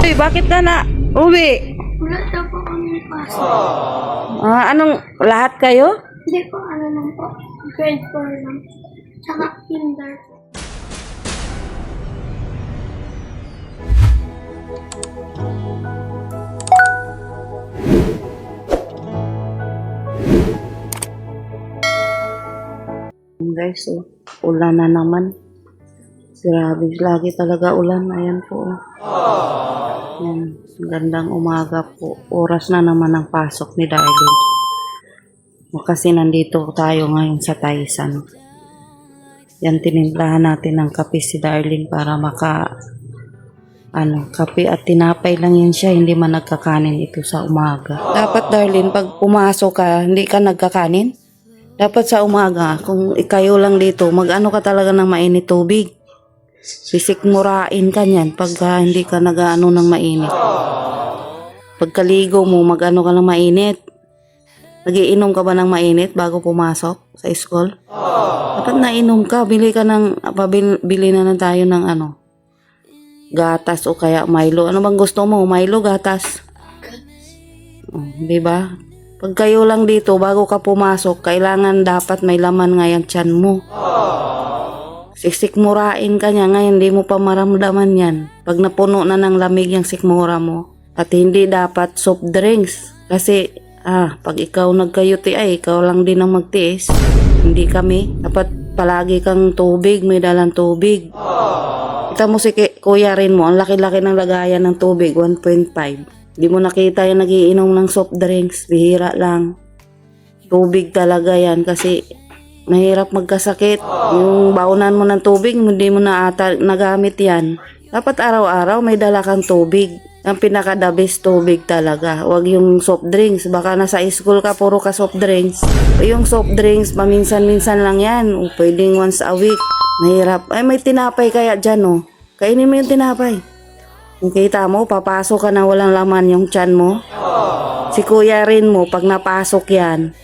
Uy, bakit ka na uwi? Wala daw po kami pasok. Anong lahat kayo? Hindi po, ano lang po. Grade 4 lang. Tsaka kinder. Guys, ulan na naman. Grabe, lagi talaga ulan. Ayan po. Yan, gandang umaga po. Oras na naman ang pasok ni Darlene. Kasi nandito tayo ngayon sa Taisan. Yan, tinimplahan natin ng kape si Darlene para kape at tinapay lang yan siya. Hindi man nagkakanin ito sa umaga. Dapat, Darlene, pag pumasok ka, hindi ka nagkakanin? Dapat sa umaga, kung ikayo lang dito, mag-ano ka talaga ng mainit tubig. Sisikmurain ka niyan pagka hindi ka nag-ano ng mainit. Pagkaligo mo, mag-ano ka ng mainit. Nagiinom ka ba ng mainit bago pumasok sa school? Dapat nainom ka, bili na tayo ng gatas o kaya Milo. Ano bang gusto mo? Milo, gatas? Diba? Pag kayo lang dito, bago ka pumasok, kailangan dapat may laman nga yung tiyan mo. Sisikmurain ka niya, ngayon hindi mo pa maramdaman yan. Pag napuno na ng lamig yung sikmura mo. At hindi dapat soft drinks. Kasi, pag ikaw nagka-UTI, ikaw lang din ang magtiis. Hindi kami. Dapat palagi kang tubig, may dalang tubig. Kita mo si kuya rin mo, ang laki-laki ng lagayan ng tubig, 1.5. Di mo nakita yung nagiinom ng soft drinks. Bihira lang. Tubig talaga yan kasi mahirap magkasakit. Yung baunan mo ng tubig, hindi mo na ata nagamit yan. Dapat araw-araw may dala kang tubig. Ang pinaka-the best tubig talaga. Huwag yung soft drinks. Baka nasa school ka, puro ka soft drinks. Yung soft drinks, paminsan-minsan lang yan. O pwedeng once a week. Mahirap. Ay, may tinapay kaya dyan, Kainin mo yung tinapay. Kung kita mo, papasok ka na walang laman yung tiyan mo. Si kuya rin mo, pag napasok yan,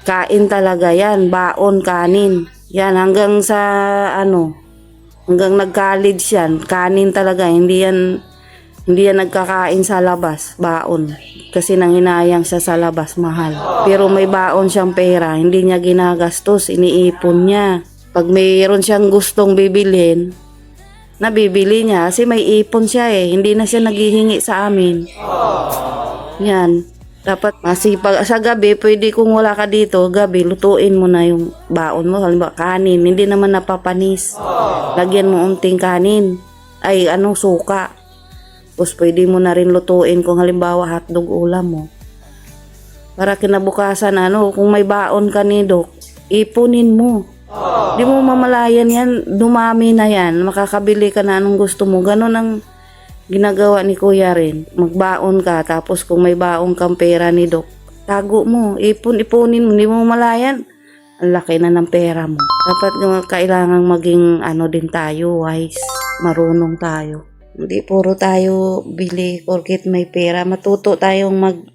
kain talaga yan, baon, kanin. Yan, hanggang sa hanggang nag-college yan, kanin talaga. Hindi yan nagkakain sa labas, baon. Kasi nanghinayang siya sa labas, mahal. Pero may baon siyang pera, hindi niya ginagastos, iniipon niya. Pag mayroon siyang gustong bibilhin, nabibili niya kasi may ipon siya hindi na siya naghihingi sa amin. Yan. Dapat masipag sa gabi, pwede kung wala ka dito, gabi, lutuin mo na yung baon mo. Halimbawa, kanin, hindi naman napapanis. Lagyan mo unting kanin. Ay, suka. Tapos pwede mo na rin lutuin kung halimbawa hotdog ulam mo. Para kinabukasan, kung may baon ka ni Dok, ipunin mo. Di mo mamalayan yan, dumami na yan, makakabili ka na anong gusto mo. Ganon ang ginagawa ni kuya rin. Magbaon ka, tapos kung may baon kang pera ni Dok, tago mo, ipunin mo, di mo mamalayan. Ang laki na ng pera mo. Dapat kailangan maging din tayo, wise, marunong tayo. Hindi puro tayo bili, porket may pera. Matuto tayong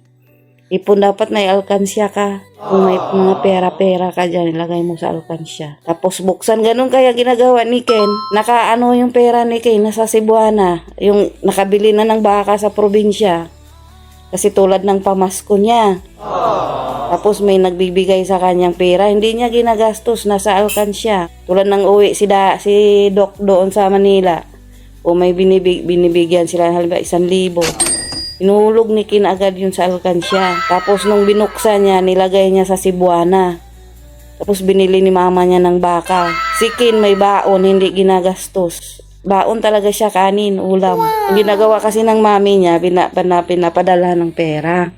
ipon, dapat may alkansya ka. Kung may mga pera-pera ka dyan, ilagay mo sa alkansya. Tapos buksan, ganun kaya ginagawa ni Ken. Yung pera ni Ken, nasa Cebuana. Yung nakabili na ng baka sa probinsya. Kasi tulad ng pamasko niya. Tapos may nagbibigay sa kanyang pera, hindi niya ginagastos, nasa alkansya. Tulad ng uwi si Doc doon sa Manila. O may binibigyan sila, halimbawa 1,000. Inuhulog ni Ken agad yun sa alkansya. Tapos nung binuksan niya, nilagay niya sa Cebuana. Tapos binili ni mama niya ng baka. Si Ken may baon, hindi ginagastos. Baon talaga siya, kanin, ulam. Ang ginagawa kasi ng mami niya, pinapadala ng pera.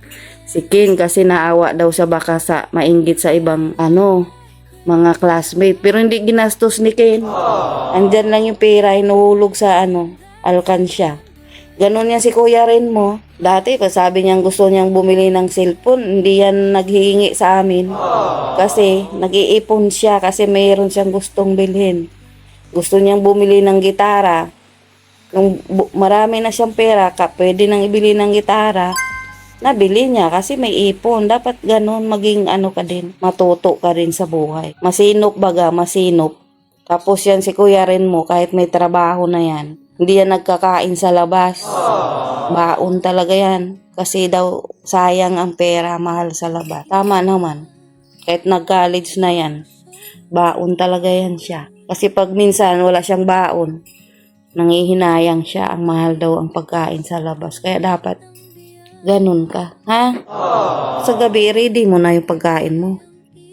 Si Ken kasi naawa daw sa baka sa mainggit sa ibang mga classmate. Pero hindi ginastos ni Ken. Andyan lang yung pera, inuhulog sa alkansya. Ganon yan si kuya rin mo. Dati, sabi niyang gusto niyang bumili ng cellphone, hindi yan naghihingi sa amin. Kasi, nag-iipon siya kasi mayroon siyang gustong bilhin. Gusto niyang bumili ng gitara. Nung marami na siyang pera, pwede nang ibili ng gitara. Nabili niya kasi may ipon. Dapat ganon, maging ka din. Matuto ka rin sa buhay. Masinop baga, masinop. Tapos yan si kuya rin mo, kahit may trabaho na yan, Hindi yan nagkakain sa labas. Baon talaga yan. Kasi daw sayang ang pera, mahal sa labas. Tama naman. Kahit nag-college na yan, baon talaga yan siya. Kasi pag minsan wala siyang baon, nangihinayang siya. Ang mahal daw ang pagkain sa labas. Kaya dapat ganun ka. Ha? Sa gabi, ready mo na yung pagkain mo.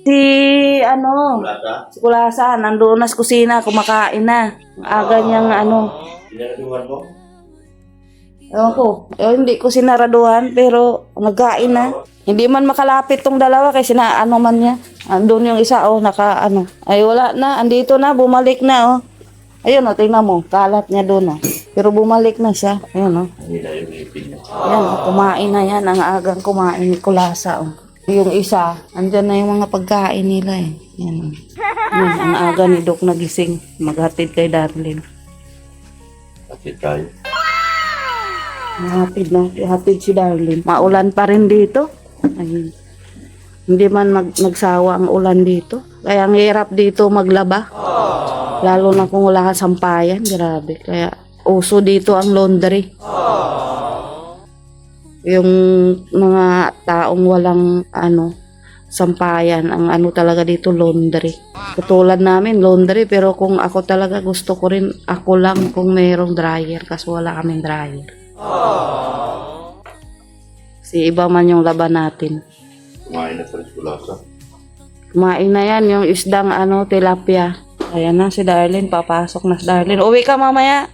Si si Kulasa, nandoon na sa kusina, kumakain na. Ang aga niyang Pinaraduhan mo? ewan ko, hindi ko sinaraduhan, pero nagkain na. Hindi man makalapit tong dalawa kasi man niya. Andun yung isa, Ay, wala na, andito na, bumalik na, Ayun, tingnan mo, kalat niya doon, Pero bumalik na siya. Ayun, Hindi na yung ngipin niya. Yan, kumain na yan. Ang agang kumain ni Kulasa, Yung isa, andyan na yung mga pagkain nila, Yan, Yan, ang aga ni Doc nagising. Maghatid kay Darlene. Kasi tayo. Hatid si Darlene. Maulan pa rin dito. Ay, hindi man nagsawa ang ulan dito. Kaya ang hirap dito maglaba. Lalo na kung wala kang sampayan. Grabe. Kaya uso dito ang laundry. Yung mga taong walang sampayan, ang talaga dito laundry. Katulad namin laundry, pero kung ako talaga gusto ko rin, ako lang kung mayroong dryer kasi wala kaming dryer. Si iba man yung laban natin. Kumain na pa rin si Kulasa. Kumain na yan, yung isdang tilapia. Ayan na si Darlene, papasok na si Darlene. Uwi ka mamaya.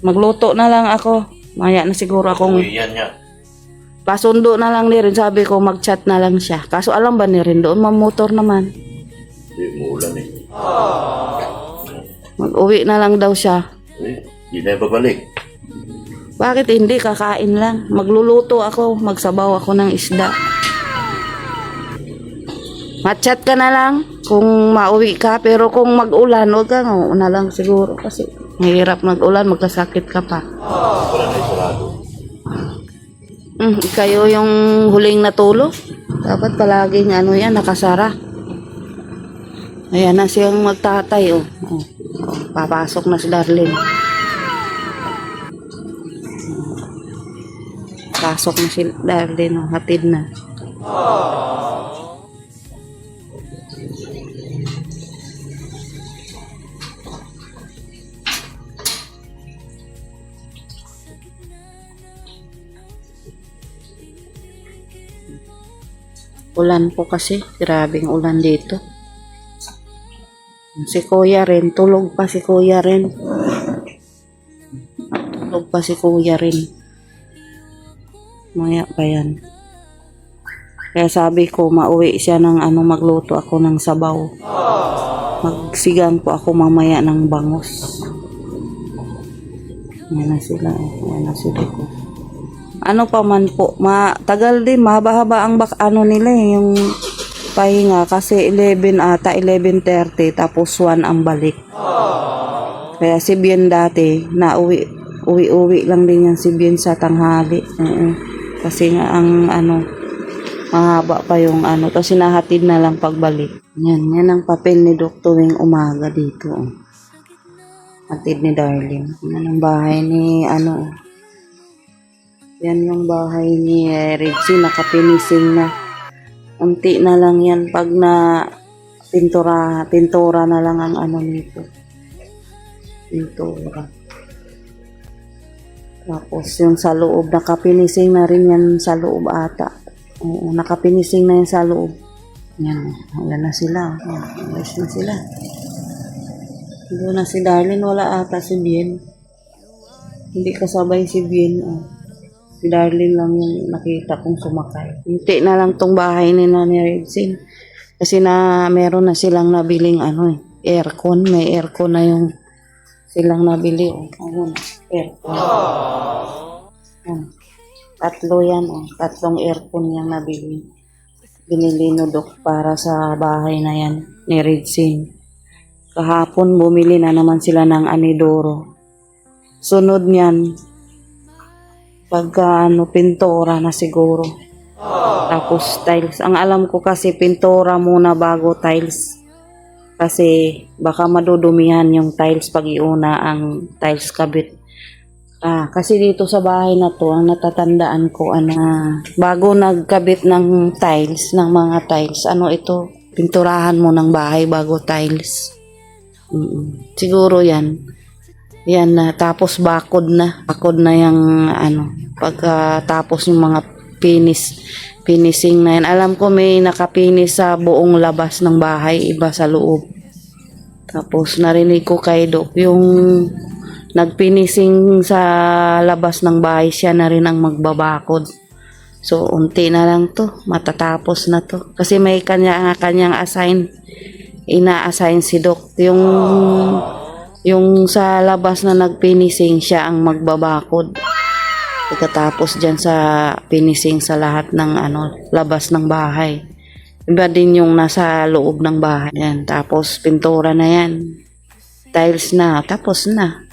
Magluto na lang ako. Maya na siguro akong Uy, yan niya. pasundo na lang ni rin. Sabi ko mag-chat na lang siya. Kaso alam ba ni rin doon, mamotor naman. Hindi, umuulan eh. Mag-uwi na lang daw siya. Uy, hindi na babalik. Bakit hindi? Kakain lang. Magluluto ako. Magsabaw ako ng isda. Matchat ka na lang kung mauwi ka. Pero kung mag-ulan, huwag ka na lang siguro. Kasi mahirap mag-ulan, magkasakit ka pa. Wala na isarado. Kayo yung huling natulog. Dapat palaging nakasara. Ayan na siyang magtatay. Papasok na si Darlene. Pasok na si Darlene. Hatid na. Ulan po kasi. Grabing ulan dito. Si Kuya rin. Tulog pa si Kuya rin. Tulog pa si Kuya rin. Maya pa yan. Kaya sabi ko, mauwi siya ng magluto ako ng sabaw. Magsigang po ako mamaya ng bangus. Yan na sila. Yan na sila ko. Ano pa man po, tagal din, mahaba-haba ang nila yung pahinga kasi 11 ata, 11:30 tapos 1 ang balik. Kaya si Bien dati, uwi lang din yan si Bien sa tanghali. Kasi nga ang mahaba pa yung tapos sinahatid na lang pagbalik. Yan ang papel ni Doc tuwing umaga dito. Hatid ni Darlene. Yan ang bahay ni yan yung bahay ni Reggie, nakapinising na. Unti na lang yan pag na pintura na lang ang nito. Pintura. Tapos yung sa loob, nakapinising na rin yan sa loob ata. Oo, nakapinising na yan sa loob. Yan, wala na sila. Alas na sila. Doon na si Darlene, wala ata si Bien. Hindi kasabay si Bien. Si Darlene lang yung nakita kong sumakay. Hindi na lang tong bahay ni Regine. Kasi meron na silang nabiling aircon. May aircon na yung silang nabili. Ayun, aircon. Tatlo yan. Tatlong aircon yung nabili. Binili no Doc para sa bahay na yan ni Regine. Kahapon bumili na naman sila ng anidoro. Sunod niyan, pagka pintura na siguro. Tapos tiles. Ang alam ko kasi pintura muna bago tiles. Kasi baka madudumihan yung tiles pag iuna ang tiles kabit. Kasi dito sa bahay na to, ang natatandaan ko, bago nagkabit ng tiles, ng mga tiles, ito, pinturahan mo ng bahay bago tiles. Siguro yan. Yan na, tapos bakod na. Bakod na yung, pagkatapos yung mga finishing na yan. Alam ko may nakapinis sa buong labas ng bahay, iba sa loob. Tapos narinig ko kay Doc, yung nagpinising sa labas ng bahay, siya na rin ang magbabakod. So, unti na lang to. Matatapos na to. Kasi may kanyang ina-assign si Doc. Yung sa labas na nagpinising, siya ang magbabakod. Pagkatapos dyan sa finishing sa lahat ng labas ng bahay. Iba din yung nasa loob ng bahay. Yan. Tapos pintura na yan. Tiles na. Tapos na.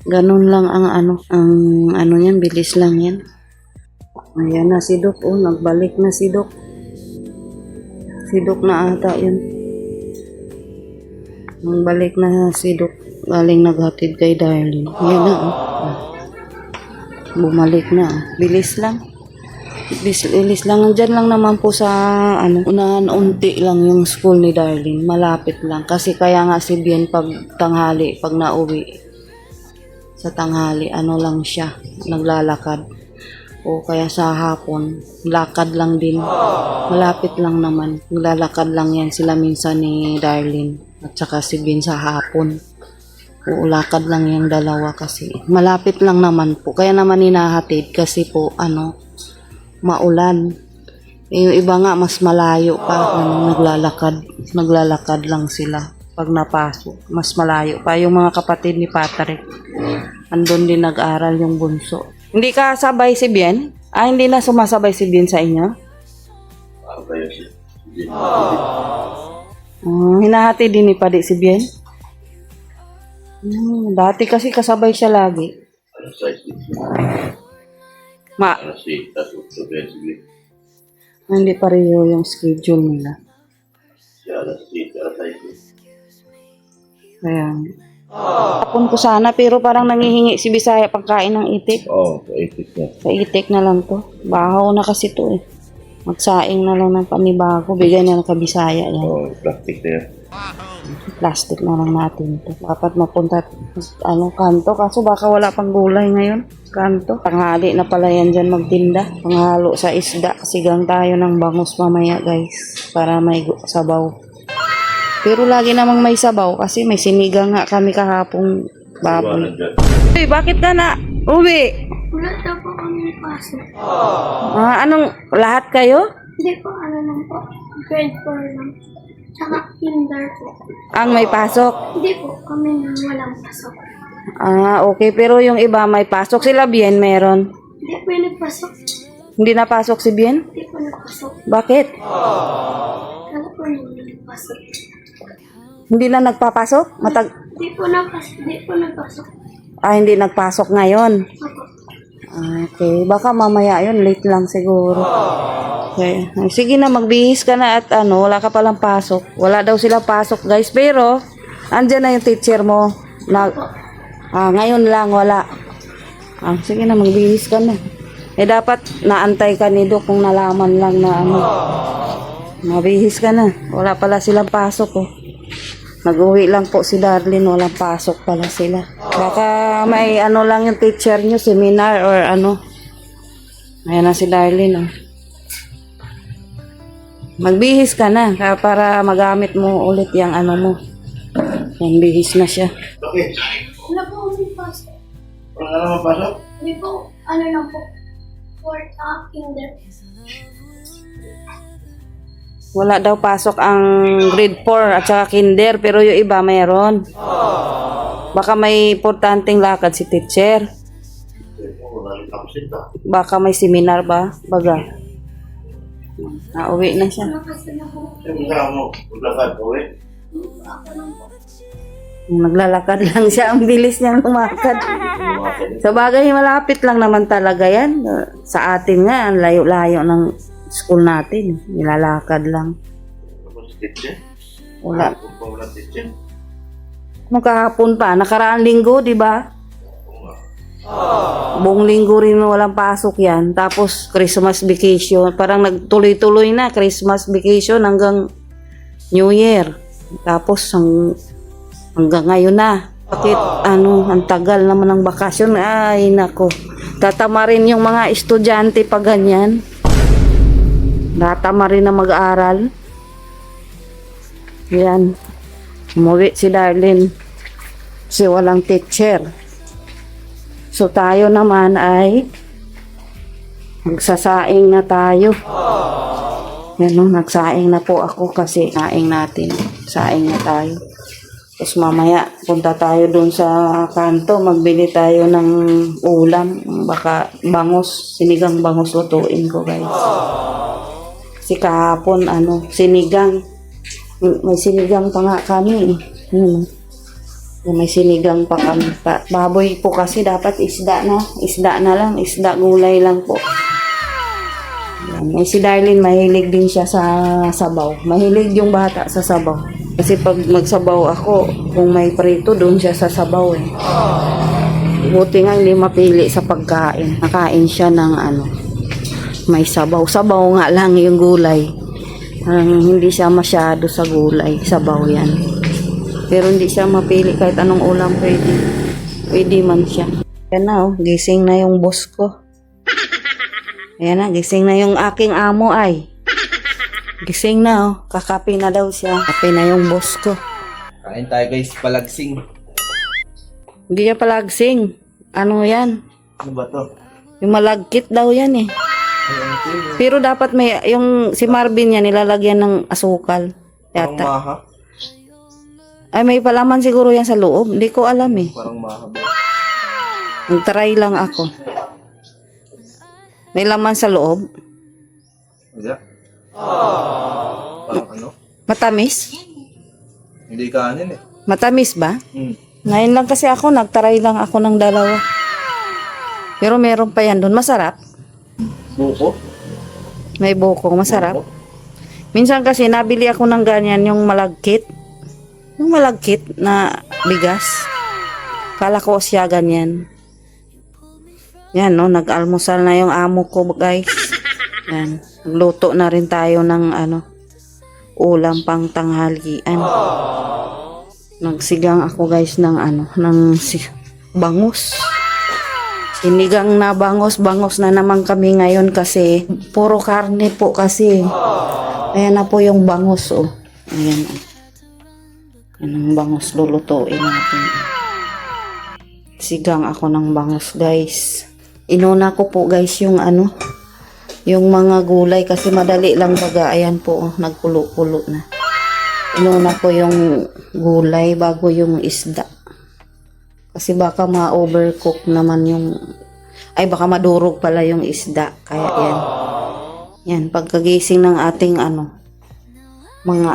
Ganun lang ang yan, bilis lang yan. Ayan na si Doc, nagbalik na si Doc. Si Doc na ata yun. Nagbalik na si Doc, galing naghatid kay Darlene. Ayan na, bumalik na. Bilis lang. Bilis lang. Nandyan lang naman po sa, unahan unti lang yung school ni Darlene. Malapit lang. Kasi kaya nga si Bien pag tanghali, pag nauwi, sa tanghali, lang siya, naglalakad. O kaya sa hapon, lakad lang din. Malapit lang naman. Naglalakad lang yan sila minsan ni Darlene. At saka si Bin sa hapon. O lakad lang yung dalawa kasi. Malapit lang naman po. Kaya naman hinahatid kasi po, maulan. Yung iba nga, mas malayo pa. Naglalakad lang sila. Pag napasok, mas malayo pa. Yung mga kapatid ni Patrick, andun din nag-aral yung bunso. Hindi ka sabay si Bien? Hindi na sumasabay si Bien sa inyo? Kaya siya. Hinahati din ni Padi si Bien? Dati kasi kasabay siya lagi. Alas 6. Alas 6. Tapos sige. Hindi pareho yung schedule nila. Siya alas 6. Alas 6. Kaya, hapon ko sana pero parang nangihingi si Bisaya pagkain ng itik. Sa itik na. Sa itik na lang to. Bahaw na kasi to eh. Magsaing na lang ng panibago. Bigay na lang ka Bisaya yan. Plastic na yan. Plastic na lang natin to. Dapat mapunta kanto. Kaso baka wala pang gulay ngayon. Kanto. Tanghali na pala yan dyan magtinda. Panghalo sa isda. Sigang tayo ng bangus mamaya guys. Para may sabaw. Pero lagi namang may sabaw kasi may sinigang nga kami kahapong baboy. Uy, bakit ka na uwi? Wala daw po kami pasok. Anong lahat kayo? Hindi po, lang po. Grade 4 lang. Tsaka kinder po. Ang may pasok? Hindi po, kami na walang pasok. Okay. Pero yung iba may pasok. Sila Bien meron? Hindi po yung nagpasok. Hindi napasok si Bien? Hindi po nagpasok. Bakit? Kala po yung nagpasok. Hindi na nagpapasok? Hindi po nagpasok. Hindi nagpasok ngayon. Opo. Okay. Baka mamaya yun. Late lang siguro. Okay. Sige na, magbihis ka na at wala ka palang pasok. Wala daw sila pasok guys. Pero, andyan na yung teacher mo. Ngayon lang, wala. Sige na, magbihis ka na. Dapat naantay ka ni Doc kung nalaman lang na mabihis ka na. Wala pala silang pasok Nag-uwi lang po si Darlene, walang pasok pala sila. Baka may lang yung teacher nyo, seminar or Ayan na si Darlene Magbihis ka na para magamit mo ulit yung mo. Yan, bihis na siya. Okay. Wala po kami pasok. Wala na naman pasok? Hindi po, lang po. For kinder. Wala daw pasok ang grade 4 at saka kinder, pero yung iba mayroon. Baka may importanteng lakad si teacher. Wala rin absent Baka may seminar ba? Baga. Uwi na siya. Kasi na po. Siyempre mo, maglakad uwi. Ako lang po. Naglalakad lang siya. Ang bilis niyang lumakad. Sa bagay, malapit lang naman talaga yan. Sa atin nga, ang layo-layo ng school natin. Nilalakad lang. Tapos teacher? Wala. Wala teacher? Nung kahapon pa, nakaraang linggo, di ba? Oo nga. Buong linggo rin walang pasok yan. Tapos Christmas vacation. Parang nagtuloy-tuloy na Christmas vacation hanggang New Year. Tapos hanggang ngayon na. Bakit ang tagal naman ng bakasyon. Ay nako. Tatama rin yung mga estudyante pa ganyan. Tatama rin na mag-aaral. Yan. Umuwi si Darlene. Kasi walang teacher. So tayo naman ay magsasaing na tayo. Yan no, nagsaing na po ako kasi saing natin. Saing na tayo. Tapos mamaya punta tayo dun sa kanto. Magbili tayo ng ulam. Baka bangos, sinigang bangos lutuin ko guys. Kasi kahapon sinigang. May sinigang pa nga kami. Yan. May sinigang pa kami. Baboy po kasi dapat isda na. Isda na lang. Isda gulay lang po. Yan. May si Darlene, mahilig din siya sa sabaw. Mahilig yung bata sa sabaw. Kasi pag magsabaw ako, kung may prito, doon siya sa sabaw eh. Buti nga hindi mapili sa pagkain. Nakain siya ng may sabaw. Sabaw nga lang yung gulay. Hindi siya masyado sa gulay. Sabaw yan. Pero hindi siya mapili kahit anong ulam pwede. Pwede man siya. Yan na gising na yung boss ko. Ayan na, gising na yung aking amo ay. Gising na kakape na daw siya. Kape na yung boss ko. Kain tayo guys, palagsing. Hindi niya palagsing. Ano yan? Ano ba to? Yung malagkit daw yan eh. Pero dapat may, yung si Marvin yan, nilalagyan ng asukal. Parang Yata. maha. Ay, may palaman siguro yan sa loob. Hindi ko alam eh. Parang maha. Nag-try lang ako. May laman sa loob. Wala. Parang Matamis? Hindi kanin eh. Matamis ba? Hmm. Ngayon lang kasi ako, nag-try lang ako ng dalawa. Pero meron pa yan doon. Masarap. Buko. May buko. Masarap. Minsan kasi nabili ako ng ganyan, yung malagkit. Yung malagkit na bigas. Kala ko siya ganyan. Yan, no? Nag-almusal na yung amo ko, guys. Yan. Nagluto na rin tayo ng ulam pang tanghalian. Nagsigang ako, guys, ng bangus. Sinigang na bangos na naman kami ngayon kasi puro karne po kasi. Ayan na po yung bangus, oh. Ayan, oh. Yan ang bangus lulutuin natin. Sigang ako ng bangus, guys. Inuna ko po, guys, yung yung mga gulay kasi madali lang baga. Ayan po, oh, nagkulo-kulo na. Inuna ko yung gulay bago yung isda. Kasi baka ma-overcook naman baka madurog pala yung isda. Kaya yan. Yan, pagkagising ng ating mga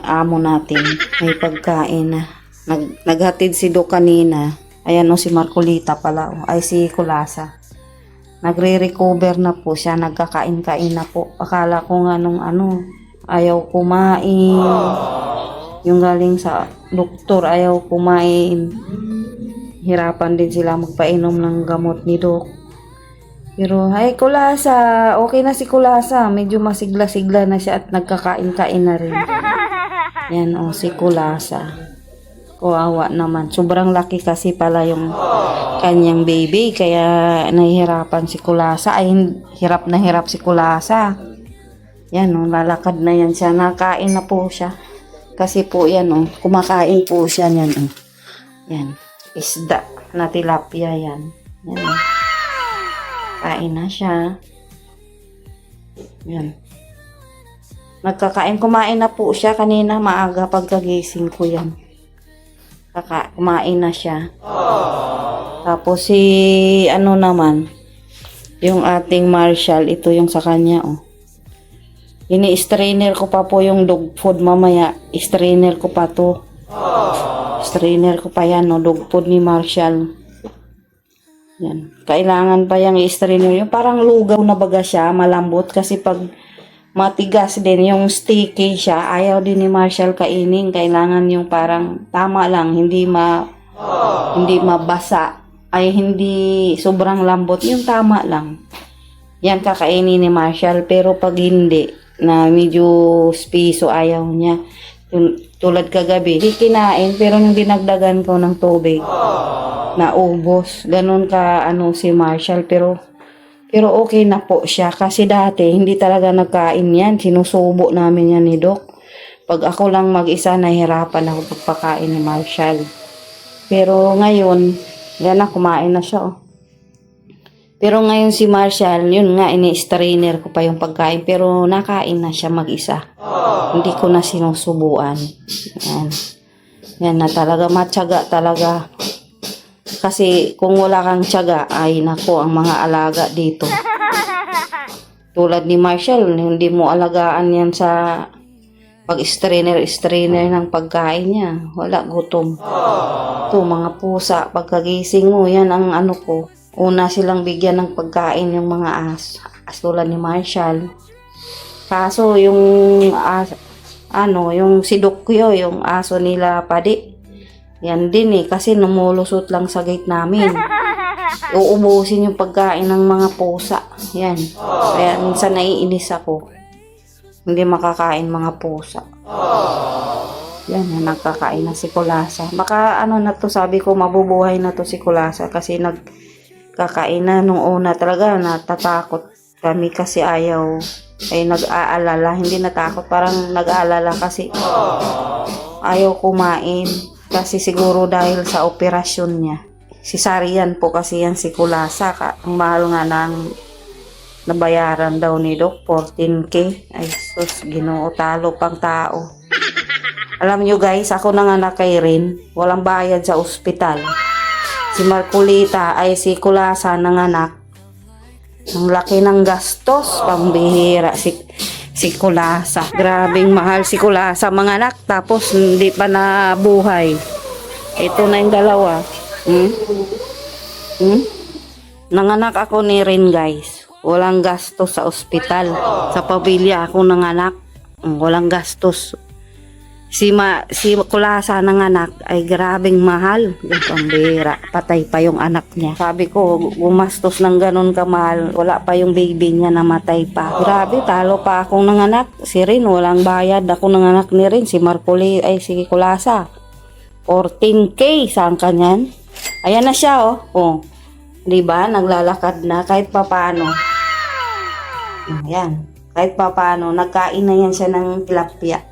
amo natin, may pagkain na. Naghatid si Do kanina. Ayan si Marcolita pala. Ay si Kulasa. Nagre-recover na po siya. Nagkakain-kain na po. Akala ko nga ayaw kumain. Yung galing sa doktor, ayaw kumain. Hirapan din sila magpainom ng gamot ni Doc. Pero, ay, Kulasa. Okay na si Kulasa. Medyo masigla-sigla na siya at nagkakain-kain na rin. Yan, si Kulasa. Kawawa naman. Sobrang laki kasi pala yung kanyang baby. Kaya, nahihirapan si Kulasa. Ay, hirap na hirap si Kulasa. Yan, lalakad na yan siya. Nakain na po siya. Kasi po, yan, kumakain po siya yan. Yan. Isda na tilapia yan. Yan. Kain na siya. Yan. Kumain na po siya kanina maaga pagkagising ko yan. Kumain na siya. Tapos naman, yung ating Marshall, ito yung sa kanya, Ini-strainer ko pa po yung dog food mamaya. Strainer ko pa to. Strainer ko pa yan, dog food ni Marshall. Yan. Kailangan pa yung i-strainer. Yung parang lugaw na baga siya, malambot. Kasi pag matigas din, yung sticky siya, ayaw din ni Marshall kainin. Kailangan yung parang tama lang, hindi mabasa. ay hindi sobrang lambot, yung tama lang. Yan kakainin ni Marshall, pero pag hindi, na medyo spiso, ayaw niya. Tulad kagabi, di kinain, pero nung dinagdagan ko ng tubig, naubos. Ganun ka si Marshall, pero okay na po siya. Kasi dati, hindi talaga nagkain yan. Sinusubo namin yan ni Doc. Pag ako lang mag-isa, nahihirapan ako pagpakain ni Marshall. Pero ngayon, yan na, kumain na siya. Pero ngayon si Marshall, yun nga, ini-strainer ko pa yung pagkain. Pero nakain na siya mag-isa. Hindi ko na sinusubuan. Yan. Yan na talaga, matyaga talaga. Kasi kung wala kang tiyaga, ay nako, ang mga alaga dito. Tulad ni Marshall, hindi mo alagaan yan sa pag-strainer ng pagkain niya. Wala, gutom. Ito, mga pusa, pagkagising mo, yan ang ko. Una silang bigyan ng pagkain yung mga tulad ni Marshall. Kaso yung yung si Dokyo, yung aso nila Padi, yan din kasi numulusot lang sa gate namin. Uubusin yung pagkain ng mga pusa. Yan. Kaya minsan naiinis ako. Hindi makakain mga pusa. Yan, nagkakain na si Kulasa. Baka na to, sabi ko, mabubuhay na to si Kulasa kasi kakain na nung una talaga, natatakot kami kasi ayaw, ay nag-aalala, hindi natakot, parang nag-aalala kasi ayaw kumain kasi siguro dahil sa operasyon niya. Cesarean po kasi yan si Kulasa, ang mahal nga ng nabayaran daw ni Doc, 14K. Ay sus, Ginoo, talo pang tao. Alam nyo guys, ako nanganak kay Rin, walang bayad sa ospital. Si Marcolita ay si Kulasa nanganak. Ang laki ng gastos, pambihira si Kulasa. Grabing mahal si Kulasa manganak, tapos hindi pa nabuhay. Ito na yung dalawa. Nanganak ako ni Rin guys. Walang gastos sa ospital. Sa pamilya ako nanganak. Walang gastos. Si Kulasa ng anak ay grabing mahal. Yung pambira, patay pa yung anak niya. Sabi ko, gumastos ng ganun kamahal, wala pa yung baby niya, namatay pa. Grabe, talo pa akong nanganak. Si Rin, walang bayad. Ako nanganak ni Rin, si si Kulasa. 14K, saan ka niyan? Ayan na siya, oh. Diba, naglalakad na kahit papaano. Ayan, kahit papaano, nagkain na yan siya ng tilapia.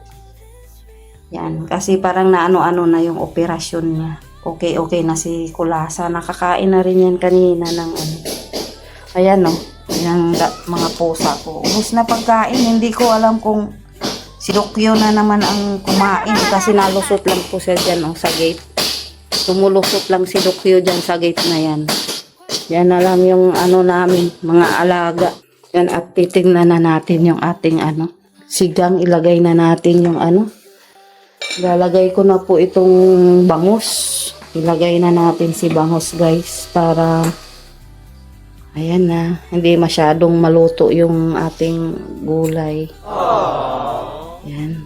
Yan, kasi parang naano-ano na yung operasyon niya. Okay na si Kulasa. Nakakain na rin yan kanina ng Ayan yung mga pusa ko. Ubus na pagkain. Hindi ko alam kung si Dokyo na naman ang kumain kasi nalusot lang po siya dyan sa gate. Tumulusot lang si Dokyo dyan sa gate na yan. Yan na lang yung namin, mga alaga. Yan, at titignan na natin yung ating sigang. Ilagay na natin yung Lalagay ko na po itong bangus. Ilagay na natin si bangus guys para ayan na, hindi masyadong maluto yung ating gulay. Yan.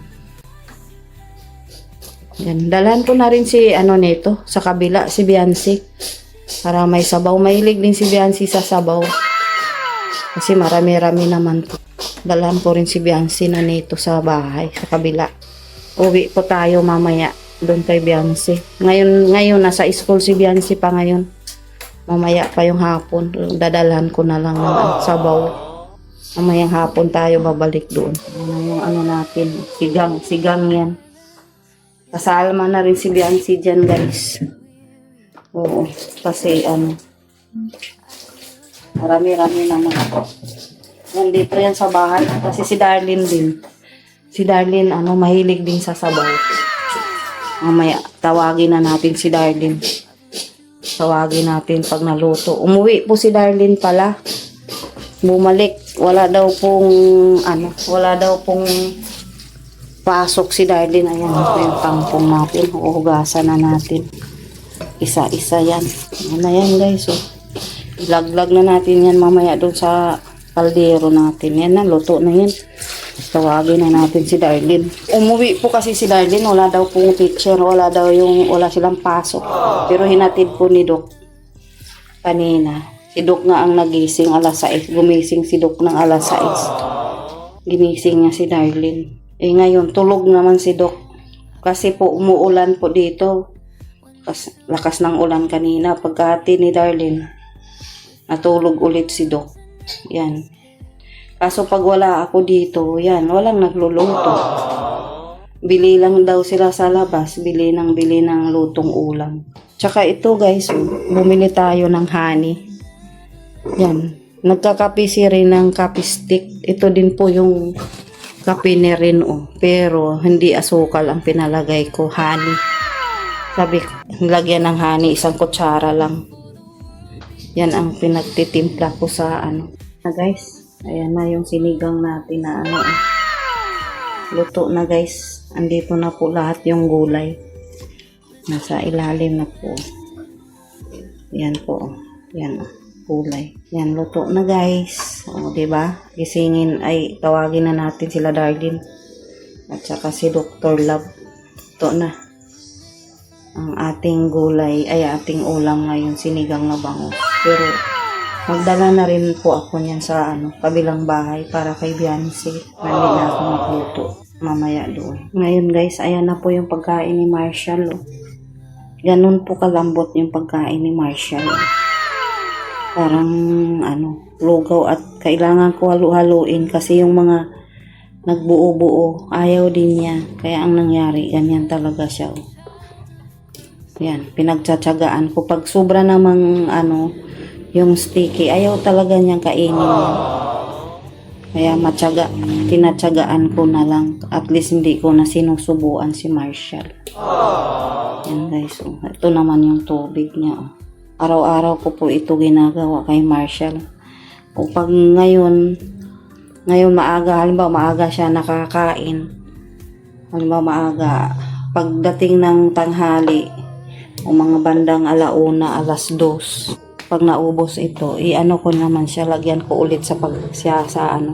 Yan. Dalhan ko na rin si nito sa kabila, si Biancy. Para may sabaw. Mahilig din si Biancy sa sabaw. Kasi marami-rami naman po. Dalhan ko rin si Biancy na nito sa bahay, sa kabila. Uwi po tayo mamaya doon kay Biancy. Ngayon nasa school si Biancy pa ngayon. Mamaya pa yung hapon. Dadalhan ko na lang ng sabaw. Mamayang hapon tayo babalik doon. Yung natin. Sigang yan. Kasalma na rin si Biancy dyan guys. Oo. Kasi marami-rami naman ako. Nandito yan sa bahay. Kasi si Darlene din. Si Darlene, mahilig din sa sabaw. Mamaya, tawagin na natin si Darlene. Tawagin natin pag naluto. Umuwi po si Darlene pala. Bumalik. Wala daw pong pasok si Darlene. Ayan, ito yung tampong natin. Uhugasan na natin. Isa-isa yan. Ayan na yan guys. Ilaglag na natin yan mamaya doon sa kaldero natin. Yan na, luto na yan. Tawagin na natin si Darlene. Umuwi po kasi si Darlene, wala daw pong teacher, wala silang pasok. Pero hinatid po ni Doc. kanina. Si Doc nga ang nagising alas 6. Gumising si Doc ng alas 6. Ginising niya si Darlene. Eh ngayon, tulog naman si Doc. Kasi po umuulan po dito. Lakas ng ulan kanina. Pagkahati ni Darlene, natulog ulit si Doc. Yan. Kaso pag wala ako dito, yan, walang nagluluto. Bili lang daw sila sa labas. Bili ng lutong ulam. Tsaka ito guys, bumili tayo ng honey. Yan. Nagkakape si rin ng kape stick. Ito din po yung kape ni rin, oh. Pero hindi asukal ang pinalagay ko, honey. Sabi ko, lagyan ng honey, 1 kutsara lang. Yan ang pinagtitimpla ko sa ano. Na guys, ayan na yung sinigang natin na ano. Luto na guys. Andito na po lahat yung gulay. Nasa ilalim na po. Yan po. Yan gulay. Yan, luto na guys. O, diba? Gisingin, ay, tawagin na natin sila Darlene. At saka si Dr. Love. Ito na. Ang ating gulay, ay ating ulam ngayon, sinigang na bangus. Pero, magdala na rin po ako niyan sa ano, kabilang bahay para kay Beyonce. Hindi na ako magluto mamaya doon. Ngayon guys, ayan na po yung pagkain ni Marshall. Oh. Ganun po kalambot yung pagkain ni Marshall. Parang ano, lugaw at kailangan ko halu-haluin kasi yung mga nagbuo-buo, ayaw din niya. Kaya ang nangyari, ganyan talaga siya. Oh. Yan, pinagtsatsagaan ko. Pag sobra namang ano, yung sticky, ayaw talaga niyang kainin yan. Kaya tinatsagaan ko na lang. At least hindi ko na sinusubuan si Marshall. Yan guys, oh. Ito naman yung tubig niya. Oh. Araw-araw ko po ito ginagawa kay Marshall. O pag ngayon maaga, halimbawa maaga siya nakakain. Halimbawa maaga, pagdating ng tanghali, o mga bandang 1:00, 2:00, pag naubos ito, i-ano ko naman siya, lagyan ko ulit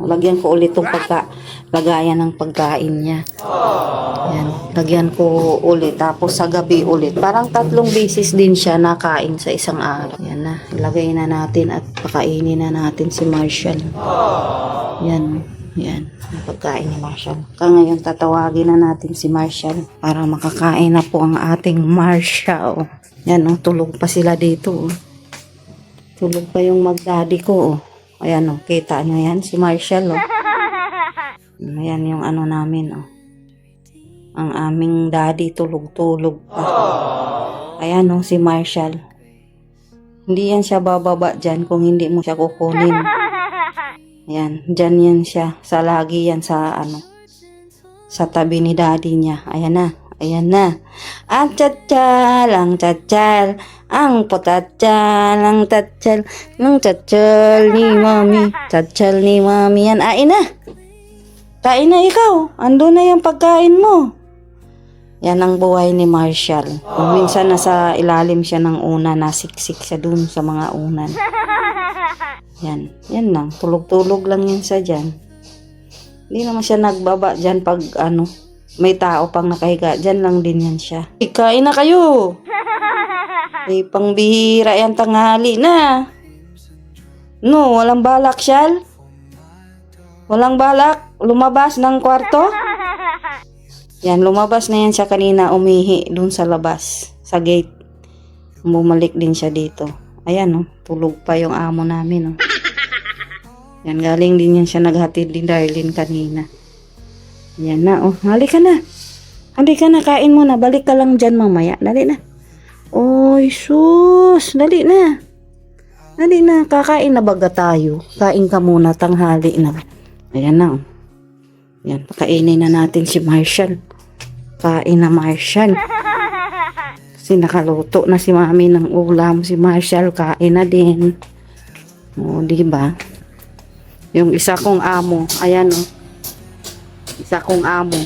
lagyan ko ulit tong lagayan ng pagkain niya. Yan, lagyan ko ulit, tapos sa gabi ulit. Parang 3 beses din siya nakain sa isang araw. Yan na, ilagay na natin at pakainin na natin si Marshall. Yan, yan, ang pagkain ni Marshall. Kaya ngayon tatawagin na natin si Marshall para makakain na po ang ating Marshall. Yan, oh, tulog pa sila dito. Oh. Tulog pa yung magdaddy ko. Oh. Ayan, oh, kita nyo yan, si Marshall. Oh. Ayan yung ano namin. Oh. Ang aming daddy tulog-tulog pa. Ayan, oh, si Marshall. Hindi yan siya bababa dyan kung hindi mo siya kukunin. Ayan, dyan yan siya. Sa lagi yan sa ano, sa tabi ni daddy niya. Ayan na. Ayan na. Ang tsatsal, ang tsatsal, ang potatsal, ang tsatsal, ang tsatsal ni mami. Tsatsal ni mami yan. Ain na. Kain na ikaw. Ando na yung pagkain mo. Yan ang buhay ni Marshall. Kung minsan nasa ilalim siya ng unan, nasiksik siya dun sa mga unan. Yan. Yan lang. Tulog-tulog lang yan sa dyan. Hindi naman siya nagbaba dyan pag ano, may tao pang nakahiga. Dyan lang din yan siya. Kain na kayo. Ay, pangbihira yan tanghali na. No, walang balak, Shal. Walang balak. Lumabas ng kwarto. Yan, lumabas na yan siya kanina. Umihi dun sa labas. Sa gate. Bumalik din siya dito. Ayan, oh. Tulog pa yung amo namin, oh. Yan, galing din yan siya naghatid din Darlene kanina. Yan na, oh. Halika na. Halika na, kain mo na. Balik ka lang dyan mamaya. Dali na. Oy, sus. Dali na. Dali na. Kakain na baga tayo. Kain ka muna, tanghali na. Ayan na, oh. Yan, pakainin na natin si Marshall. Kain na Marshall. Kasi nakaluto na si mami ng ulam. Si Marshall, kain na din. O, diba? Yung isa kong amo, ayan, oh. Isa kong amo.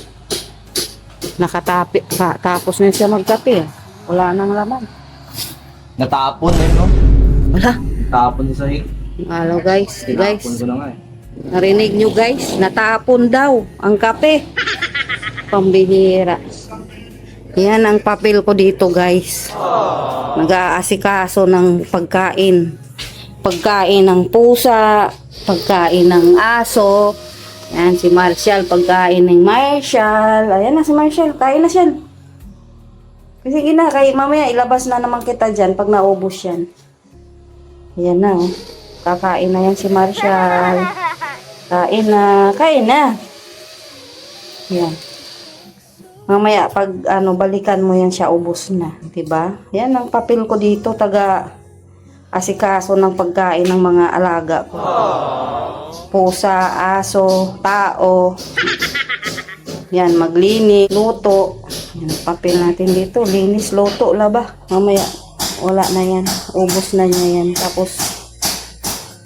Nakatapi pa. Tapos na siya magkape. Wala nang laman. Natapon eh, no? Wala. Natapon sa sahig. Hello guys. Guys. Tinapon ko na nga eh. Narinig nyo guys. Natapon daw ang kape. Pambihira. Yan ang papel ko dito guys. nag-aasikaso ng pagkain. Pagkain ng pusa, pagkain ng aso. Yan, si Marshall, pagkain ng Marshall. Ayan na si Marshall, kain na siya. Sige na, kay mamaya ilabas na naman kita dyan pag naubos yan. Ayan na, oh. Kakain na yan si Marshall. Kain na, kain na. Yan. Mamaya pag balikan mo yan siya, ubos na, 'di ba? Yan ang papel ko dito, taga asikaso ng pagkain ng mga alaga ko. Pusa, aso, tao. Yan, maglinis, luto. Yan, papel natin dito. Linis, luto, laba. Mamaya, wala na yan. Ubos na niya yan. Tapos,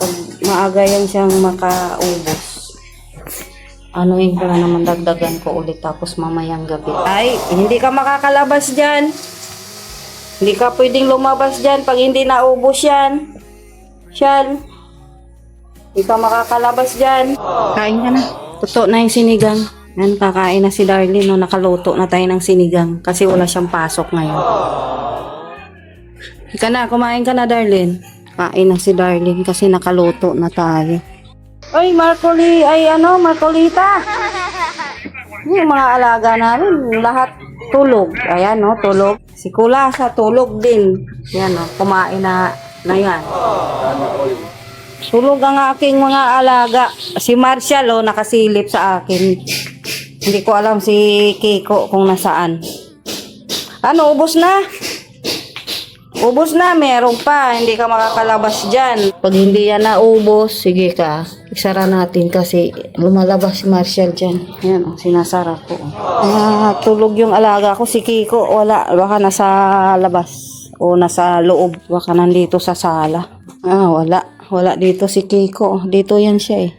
pag maaga yan siyang makaubos, anuin ko na naman, dagdagan ko ulit. Tapos mamayang gabi. Ay, hindi ka makakalabas dyan. Hindi ka pwedeng lumabas dyan pag hindi naubos yan. Siyan. Hindi ka makakalabas dyan. Kain ka na. Totoo na yung sinigang. Yan, kakain na si Darlene. No? Nakaluto na tayo ng sinigang. Kasi wala siyang pasok ngayon. Ika na, kumain ka na, Darlene. Kain na si Darlene kasi nakaluto na tayo. Ay, Marcolita. Yung mga alaga namin, lahat tulog. Ayan, no, tulog. Si Kulasa, tulog din. Yan, no, kumain na yan. Tulog ang aking mga alaga. Si Marshall, oh, nakasilip sa akin. Hindi ko alam si Kiko kung nasaan. Ano, ubos na? Ubos na, meron pa. Hindi ka makakalabas dyan. Pag hindi yan naubos, sige ka. Isara natin kasi lumalabas si Marshall dyan. Yan, oh, sinasara ko. Tulog yung alaga ko. Si Kiko, wala. Baka nasa labas. O nasa loob. Baka nandito sa sala. Wala. Wala dito si Kiko. Dito yan siya eh.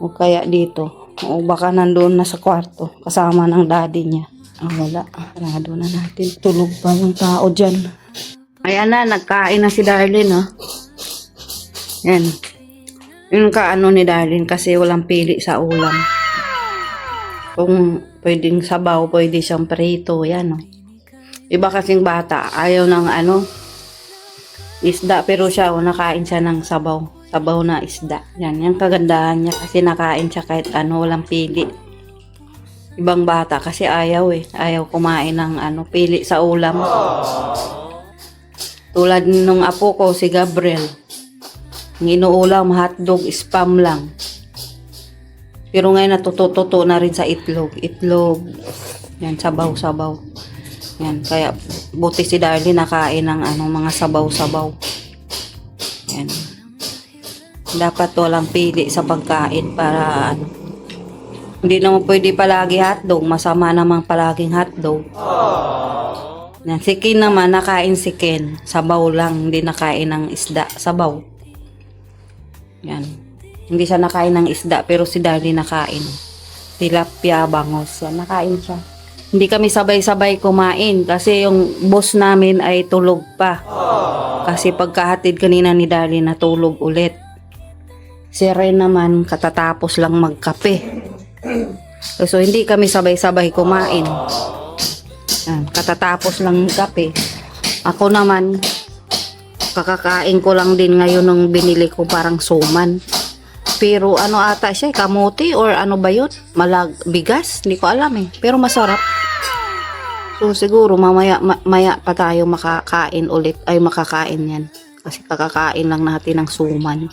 O kaya dito. O baka nandun na sa kwarto. Kasama ng daddy niya. Wala. Sarado na natin. Tulog pa yung tao dyan. Ayan na, nagkain na si Darlene, oh. Yan. Yung kaano ni Darlene kasi walang pili sa ulam. Kung pwedeng sabaw, pwede siyang prito. Yan, oh. Iba kasing bata, ayaw ng isda, pero siya, nakain siya ng sabaw. Sabaw na isda. Yan, yung kagandahan niya kasi nakain siya kahit walang pili. Ibang bata kasi ayaw eh. Ayaw kumain ng pili sa ulam. Tulad nung apo ko, si Gabriel. Inuulam, hotdog, spam lang. Pero ngayon natututo na rin sa itlog. Itlog. Yan, sabaw-sabaw. Yan, kaya buti si Darlene nakain ng mga sabaw-sabaw. Yan. Dapat walang pili sa pagkain para hindi naman pwede palagi hotdog. Masama naman palaging hotdog. Yan. Si Ken naman, nakain si Ken. Sabaw lang, hindi nakain ng isda. Sabaw. Yan. Hindi siya nakain ng isda, pero si Darlene nakain. Tilapia, bangos. Yan, nakain siya. Hindi kami sabay-sabay kumain kasi yung boss namin ay tulog pa. Kasi pagkahatid kanina ni Darlene, natulog ulit. Si Ren naman, katatapos lang magkape. So, hindi kami sabay-sabay kumain. Katatapos lang kape. Ako naman, kakakain ko lang din ngayon nung binili ko parang suman. Pero ata siya, kamote or ba yun? Bigas? Hindi ko alam eh. Pero masarap. So siguro maya pa tayo makakain ulit. Ay, makakain yan. Kasi kakakain lang natin ng suman.